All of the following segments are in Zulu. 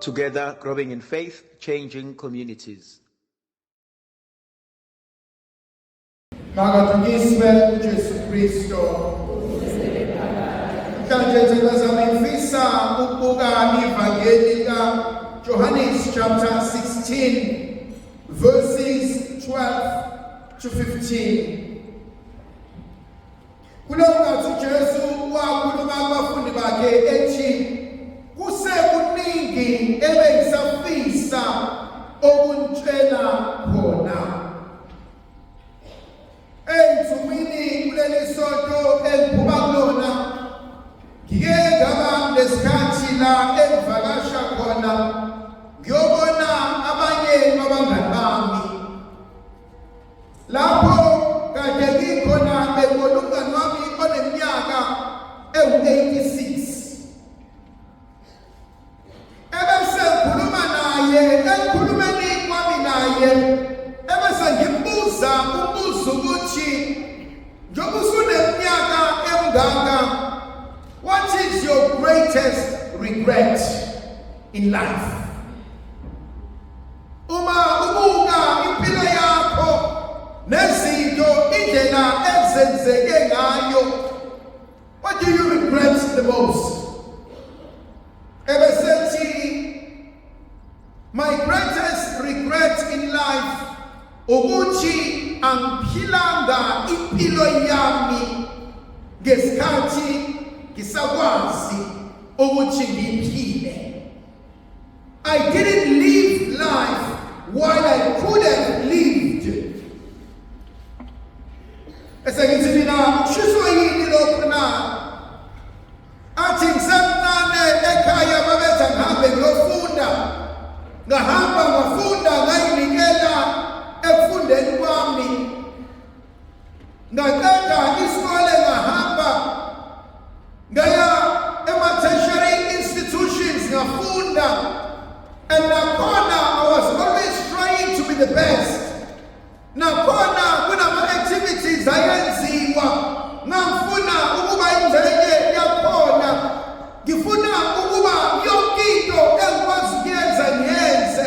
Together, growing in faith, changing communities. Makathunyiswe uJesu Kristo. Mhlanje ngizamfisa ukubuka ivangeli kaJohannes chapter 16 verses 12 to 15. Kulokho uJesu wakhuluma kubafundi bakhe ethi kusekuningi ebengisafisa okuntshela khona. Ensukwini kuleli sonto engiphuma kulona ngike ngaba lesikhathi la engivakasha khona ngiyobona abanye abangani bami. Lapho kade ngikhona bengibona umngani wami oneminyaka ewu-86. Ebese ngikhuluma naye, engikhulumeni kwami naye ebese ngimbuza umbuzo ukuthi njengoba usuneminyaka emingaka, what is your greatest regret in life? Uma ubuka impilo yakho nezinto indlela ezenzeke ngayo, what do you regret the most? Ebesethi, my greatest regret in life ukuthi angiphilanga impilo yami ngesikhathi ngisakwazi ukuthi ngiphile. I didn't live life while I could have lived. Esengithi mina ushiswa yini lokho na? Athi ngisemncane ekhaya babetha ngihambe ngiyofunda. Ngahamba ngafunda ngayinikela ekufundeni kwami. Ngaqeda isikole ngahamba ngaya ema-tertiary institutions ngafunda. And nakhona I was always trying to be the best. Nakhona kunama-activities ayenziwa ngangifuna ukuba ingxenye yakhona. Ngifuna ukuba yonke into engikwazi ukuyenza ngiyenze.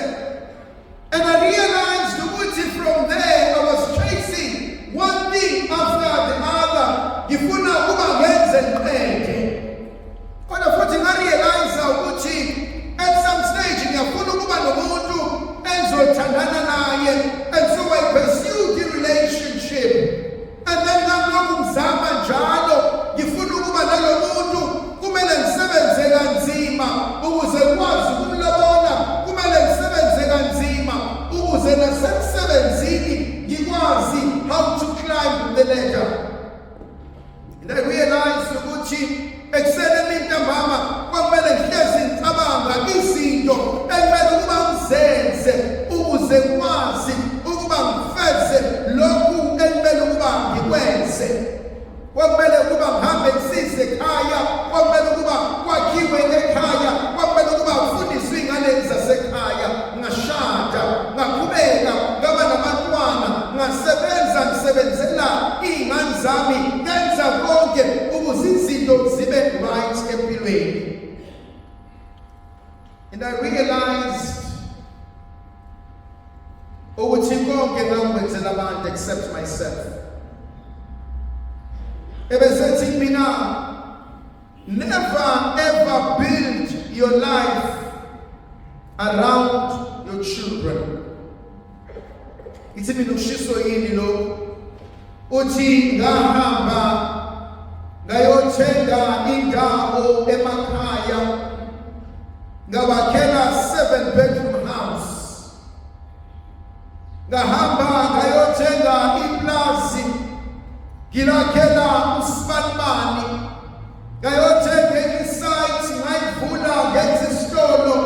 And I realized ukuthi from there I was chasing one thing after the other. Ngifuna ukuba ngenze ngiqede. Kodwa futhi ngarealize ukuthi at some stage ngiyafuna ukuba nomuntu engizothandana naye. And so I pursued the relationship. And then ngilokhu ngizama njalo ngifuna ukuba nalo muntu kumele ngisebenze kanzima ukuze ngikwazi ukumlobona. Kumele ngisebenze kanzima ukuze nasemsebenzini ngikwazi how to climb the ladder. And I realized ukuthi ekuseni mina mama kwamele ngihlezi ngicabanga izinto ekumele ukuba ngizenze ukuze ngikwazi ukuba ngifeze lokhu ekumele ukuba ngikwenze. Kwakumele ukuba ngihambe ngisize ekhaya, kwakumele ukuba kwakhiwe ekhaya, kwakumele ukuba kufundiswe iy'ngane zasekhaya. Ngashada, ngaqhubeka, ngaba nabantwana, ngasebenza ngisebenzela iy'ngane zami, ngenza konke ukuze izinto zibe right empilweni. And I realized ukuthi konke ngakwenzela abantu except myself. Ebesethi mina, never ever build your life around your children. Ithi mina ushiso yini lo? Uthi ngahamba ngayothenga indawo emakhaya, ngabakhela 7-bedroom house. Ngahamba ngayothenga iplazi, ngilakhela usibanibani. Ngayothenga isite, ngayivula ngenze isitolo,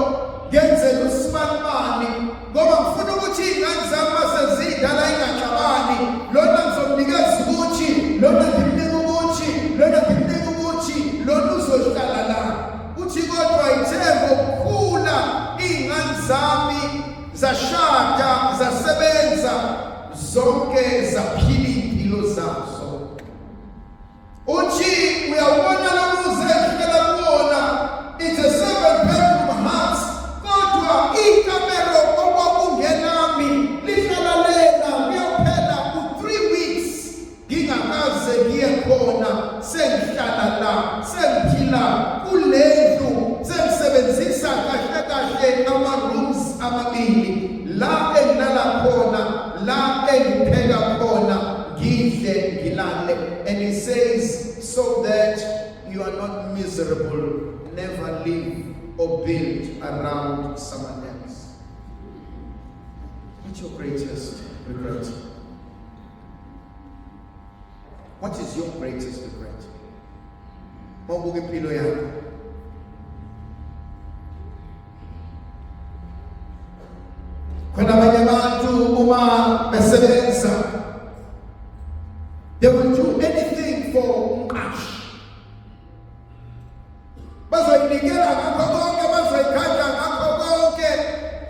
ngenzela usibanibani. Ngoba ngifuna ukuthi iy'ngane zami masezidala ingaxabani. Lona ngizomnikeza ukuthi, lona ngimnika ukuthi, lona ngimnika ukuthi, lona uzohlala la. Uthi kodwa ithe ngokukhula iy'ngane zami zashada, zasebenza, zonke zaphila iy'mpilo zazo. Uthi uyawubona lo muze kahle ama-rooms amabili, la engilala khona, la engipheka khona, ngidle ngilale. And he says, so that you are not miserable, never live or build around someone else. What's your greatest regret? What is your greatest regret? Mawubuka impilo yakho. Khona abanye abantu uma besebenza, they will do anything for umqashi. Bazoyinikela ngakho konke, bazoyikhanda ngakho konke,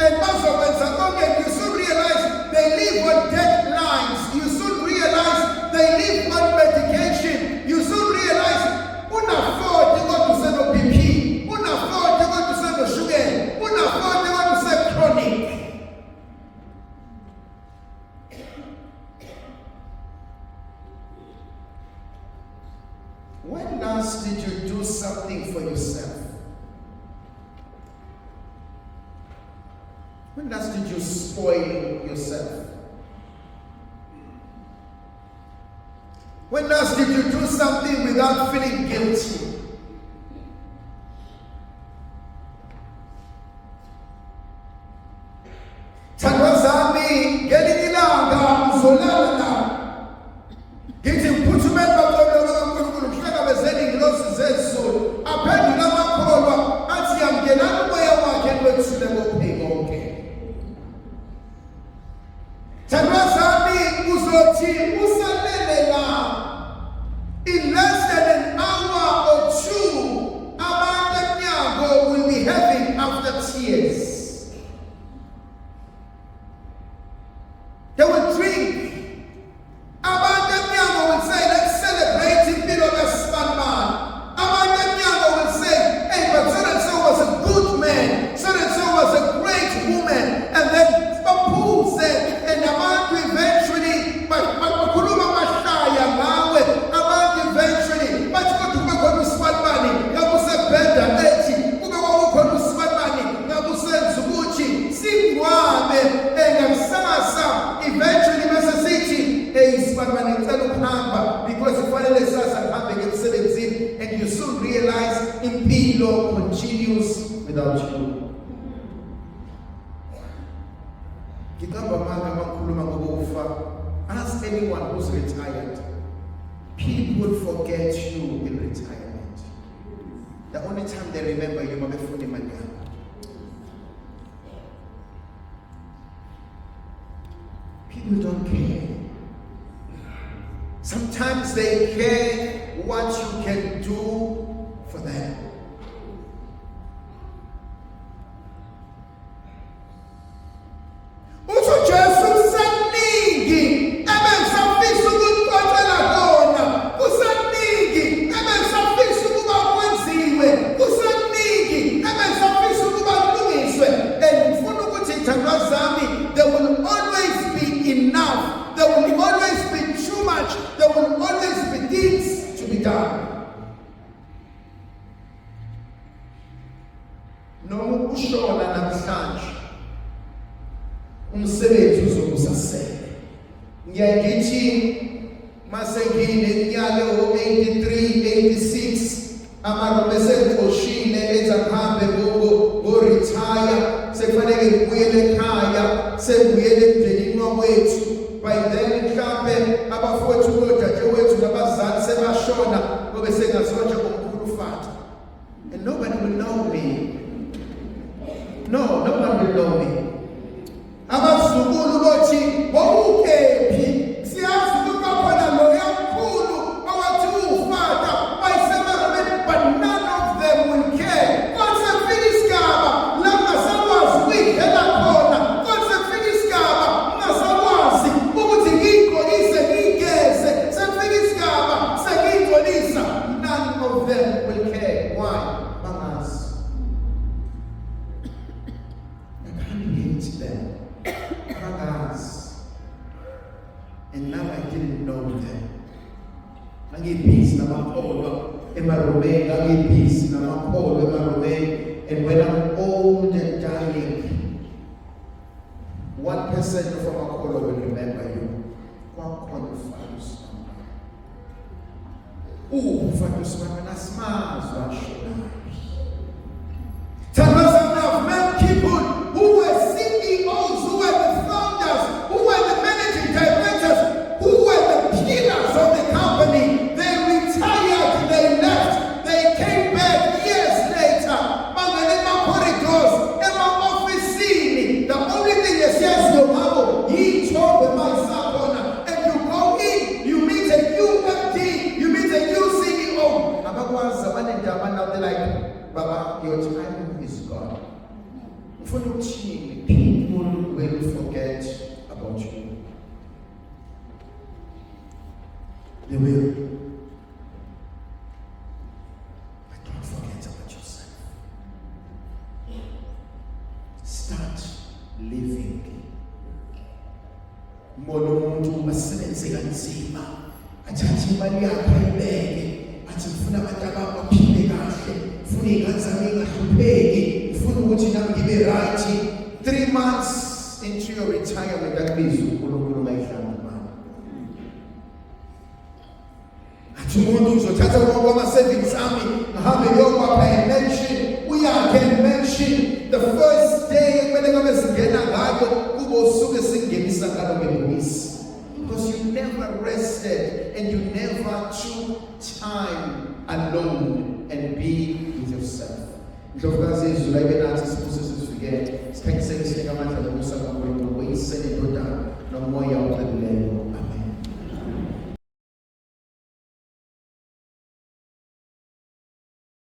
and bazokwenza konke. You soon realize they live on deadlines. You soon realize they live on medication. You soon realize unafford you go to say no BP, unafford you go to say no sugar, unafford you go to say chronic. When last did you do something for yourself? When last did you spoil yourself? When last did you do something without feeling guilty? Thandwazami ngelinye ilanga uzolala la. Ngithi mphuthume baqoqela kaNkulunkulu mhlangabezeni ngilosi zezulu. Aphendula amakholwa athi yamngenana umoya wakhe enwethule kophiko konke. Thandwazami uzothi usalele la. In less than an hour or two, abantu emnyango will be having after tears. They will drink. Abantu emnyango will say, let's celebrate impilo kaSibanibani. Abantu emnyango will say, hey, but so-and-so was a good man. So-and-so was a great woman. And then Papu said, and abantu eventually, bakhuluma bashaya ngawe. Abantu eventually, bathi kodwa kube khona uSibanibani, ngabusebheda ethi, kube kwakukhona uSibanibani, ngabusenza ukuthi singcwabe ngakusasa. Eventually bese sithi, hey Sibanibani ngicela ukuhamba because kufanele sasa ngihambe ngemsebenzini, and you soon realize impilo continues without you. Ngikamba manga makhuluma ngokufa. Ask anyone who's retired. People forget you in retirement. The only time they remember you mabefuna imali yakho. People don't care. Sometimes they care what you can do for them. There will always be enough. There will always be too much. There will always be things to be done. Noma ukushona namhlanje umsebenzi uzokusasela. Ngiyayithi mase ngineminyaka o-83, 86 amaRoma esengiqoshile enza ngihambe ngo-retire, sekufanele ngibuyele ekhaya, sengibuyele emndenini wakwethu. By then mhlambe abafowethu bodadewethu nabazali sebashona, ngobe sengazotsha komkhulu Fata. And nobody will know me. No, no one will know me. Abazukulu bothi wawukephi? Siyazi ukuthi khona loya mkhulu owathi uFata bayisemarabeni, but none of them will care. Konse fika isigaba la ngasakwazi ukuyidlela khona. Konse fika isigaba ngasakwazi ukuthi ngiyigqokise ngiyigeze. Sefika isigaba sengiyigqokisa. None of them will care. Why? Bangazi. I can't hate them. And now I didn't know them. Ngibhizi namakholwa emarobeni, ngibhizi namakholwa emarobeni, and when I'm old and dying, 5% of our call will remember you. I've met people who were CEOs, who were the founders, who were the managing directors, who were the pillars of the company. They retired, they left, they came back years later. The only thing they say is no matter. He told my son, and you go in, you meet a new MD, you meet a new CEO. They're like, Baba, your time is gone. People will forget about you. They will. But don't forget about yourself. Start living. Mbona umuntu asebenze kanzima athathe imali yakhe ayibeke athi ngifuna abantu abaphile kahle ngifuna ingane zami ingahlupheki ngifuna ukuthi nami ngibe right. 3 months into your retirement akubiza uNkulunkulu ngayihlanga imali athi umuntu uzothatha konke ama-savings ami ngihambe ngiyokwapha i-mention uyakhe mention the first day ekumele ngabe singena ngayo kube usuke singenisa ngalo ngebhokisi because you never rested and you never took time alone and be with yourself. Ndlovukazi izulu ayibe nathi siphuse sizivikele sikhanyisele isinika amandla nomusa kaNkulunkulu uyisele indodana